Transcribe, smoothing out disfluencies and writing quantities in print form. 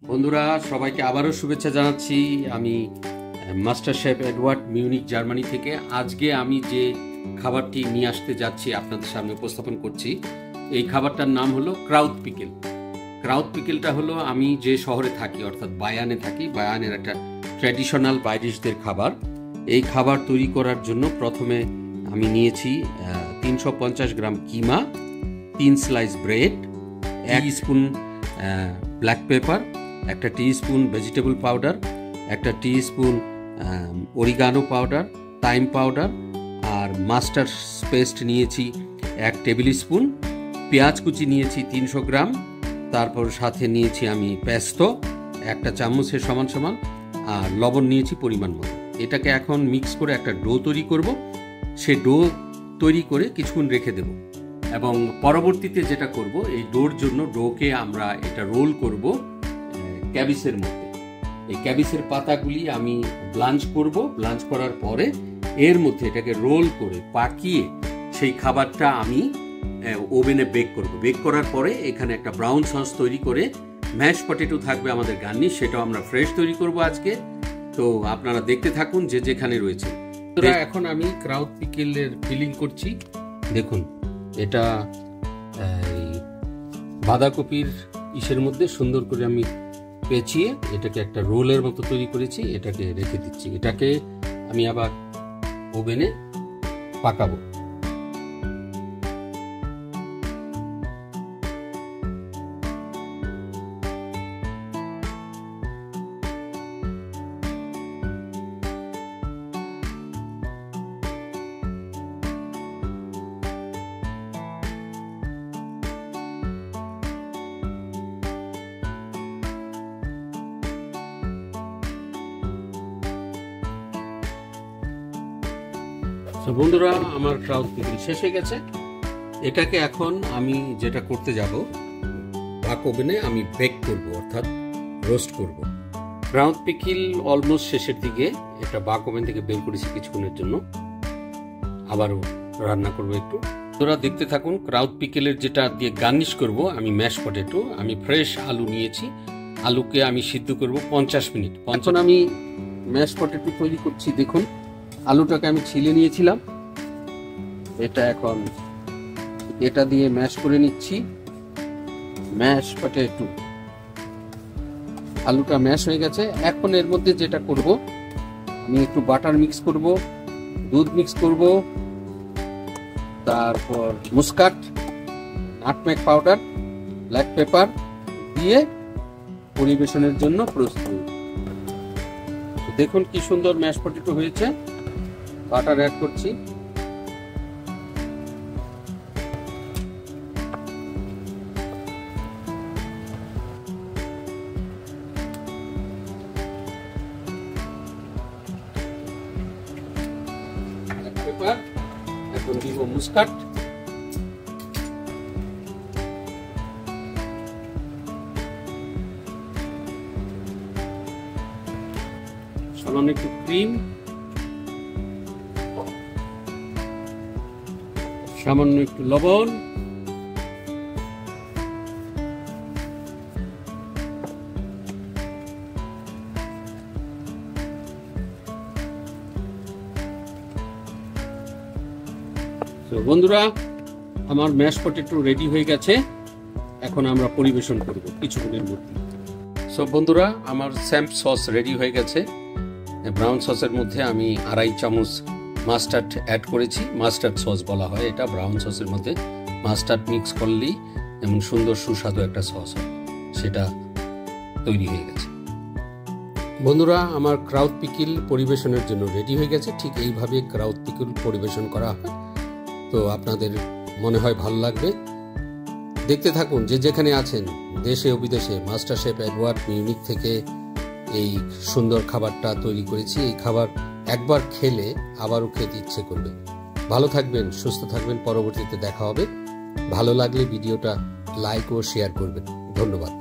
বন্ধুরা সবাইকে আবারও শুভেচ্ছা জানাচ্ছি। আমি master chef Edward, Munich, Germany থেকে। আজকে আমি যে খাবারটি নিয়ে আসতে যাচ্ছি আপনাদের সামনে উপস্থাপন করছি, এই খাবারটার নাম হলো ক্রাউথ পিকেল। ক্রাউথ পিকেলটা হলো আমি যে শহরে থাকি অর্থাৎ বায়ানে থাকি, বায়ানের একটা ট্র্যাডিশনাল বাইরিশদের খাবার। এই খাবার তৈরি করার জন্য প্রথমে আমি নিয়েছি 350 গ্রাম কিমা, 3 slice bread, 1 spoon black pepper, একটা টিস্পুন ভেজিটেবল পাউডার, একটা teaspoon oregano powder, thyme powder, আর মাস্টার্ড পেস্ট নিয়েছি 1 টেবিল স্পুন, পেঁয়াজ কুচি নিয়েছি 300 গ্রাম, তারপর সাথে নিয়েছি আমি পেস্তো 1 চামচের সমান সমান, আর লবণ নিয়েছি পরিমাণ মতো। এটাকে এখন মিক্স করে একটা ডো তৈরি করব। সে ডো তৈরি করে কিছুক্ষণ রেখে দেব এবং পরবর্তীতে যেটা করব, এই ডোর জন্য ডোকে আমরা এটা রোল করব ক্যাবিসের মধ্যে। এই ক্যাবিসের পাতাগুলি আমি ব্লাঞ্চ করব। ব্লাঞ্চ করার পরে এর মধ্যে এটাকে রোল করে পাকিয়ে সেই খাবারটা আমি ওভেনে বেক করব। বেক করার পরে এখানে একটা ব্রাউন সস তৈরি করে ম্যাশ পটেটো থাকবে আমাদের গার্নিশ, সেটাও আমরা ফ্রেশ তৈরি করব আজকে। তো আপনারা দেখতে থাকুন যে যেখানে রয়েছে। এখন আমি ক্রাউথ পিকেলের ফিলিং করছি। দেখুন, এটা বাঁধাকপির ইসের মধ্যে সুন্দর করে আমি পেঁচিয়ে এটাকে একটা রোলের মতো তৈরি করেছি, এটাকে রেখে দিচ্ছি। এটাকে আমি আবার ওভেনে পাকাবো। বন্ধুরা, আমার ক্রাউথ পিকেল শেষ হয়ে গেছে। এটাকে এখন আমি যেটা করতে যাব, বাক ওভেনে আমি বেক করব অর্থাৎ রোস্ট করব। ক্রাউথ পিকেল অলমোস্ট শেষের দিকে, এটা বাক ওভেন থেকে বের করেছি কিছুক্ষণের জন্য, আবারও রান্না করব একটু। তোরা দেখতে থাকুন। ক্রাউথ পিকেলের যেটা দিয়ে গার্নিশ করব, আমি ম্যাশ পটেটো, আমি ফ্রেশ আলু নিয়েছি, আলুকে আমি সিদ্ধ করব 50 মিনিট। এখন আমি ম্যাশ পটেটো তৈরি করছি। দেখুন, আলুটাকে আমি ছিলে নিয়েছিলাম, এটা এখন এটা দিয়ে ম্যাশ করে নিচ্ছি। ম্যাশ পটেটো, আলুটা ম্যাশ হয়ে গেছে। এখন এর মধ্যে যেটা করব, আমি একটু বাটার মিক্স করব, দুধ মিক্স করব, তারপর মুসকাট, নাটমেগ পাউডার, ব্ল্যাক পেপার দিয়ে পরিবেশনের জন্য প্রস্তুত। দেখুন কি সুন্দর ম্যাশ পটেটো হয়েছে। বাটার অ্যাড করছি, এখন দিব মুসকাট, সামান্য একটু ক্রিম, সামান্য একটু লবণ, বন্ধুরা আমার ম্যাশ পটেটো রেডি হয়ে গেছে। এখন আমরা পরিবেশন করব কিছুক্ষণের মধ্যে। বন্ধুরা, আমার স্যাম্প সস রেডি হয়ে গেছে। ব্রাউন সসের মধ্যে আমি 2.5 চামচ মাস্টার্ড অ্যাড করেছি। মাস্টার্ড সস বলা হয় এটা। ব্রাউন সসের মধ্যে মাস্টার্ড মিক্স করলেই এমন সুন্দর সুস্বাদু একটা সস হয়, সেটা তৈরি হয়ে গেছে। বন্ধুরা, আমার ক্রাউথ পিকেল পরিবেশনের জন্য রেডি হয়ে গেছে। ঠিক এইভাবে ক্রাউথ পিকেল পরিবেশন করা হয়, তো আপনাদের মনে হয় ভালো লাগবে। দেখতে থাকুন যে যেখানে আছেন, দেশে ও বিদেশে। মাস্টার শেফ এডওয়ার্ড, মিউনিক থেকে এই সুন্দর খাবারটা তৈরি করেছি। এই খাবার একবার খেলে আবারও খেতে ইচ্ছে করবে। ভালো থাকবেন, সুস্থ থাকবেন। পরবর্তীতে দেখা হবে। ভালো লাগলে ভিডিওটা লাইক ও শেয়ার করবেন। ধন্যবাদ।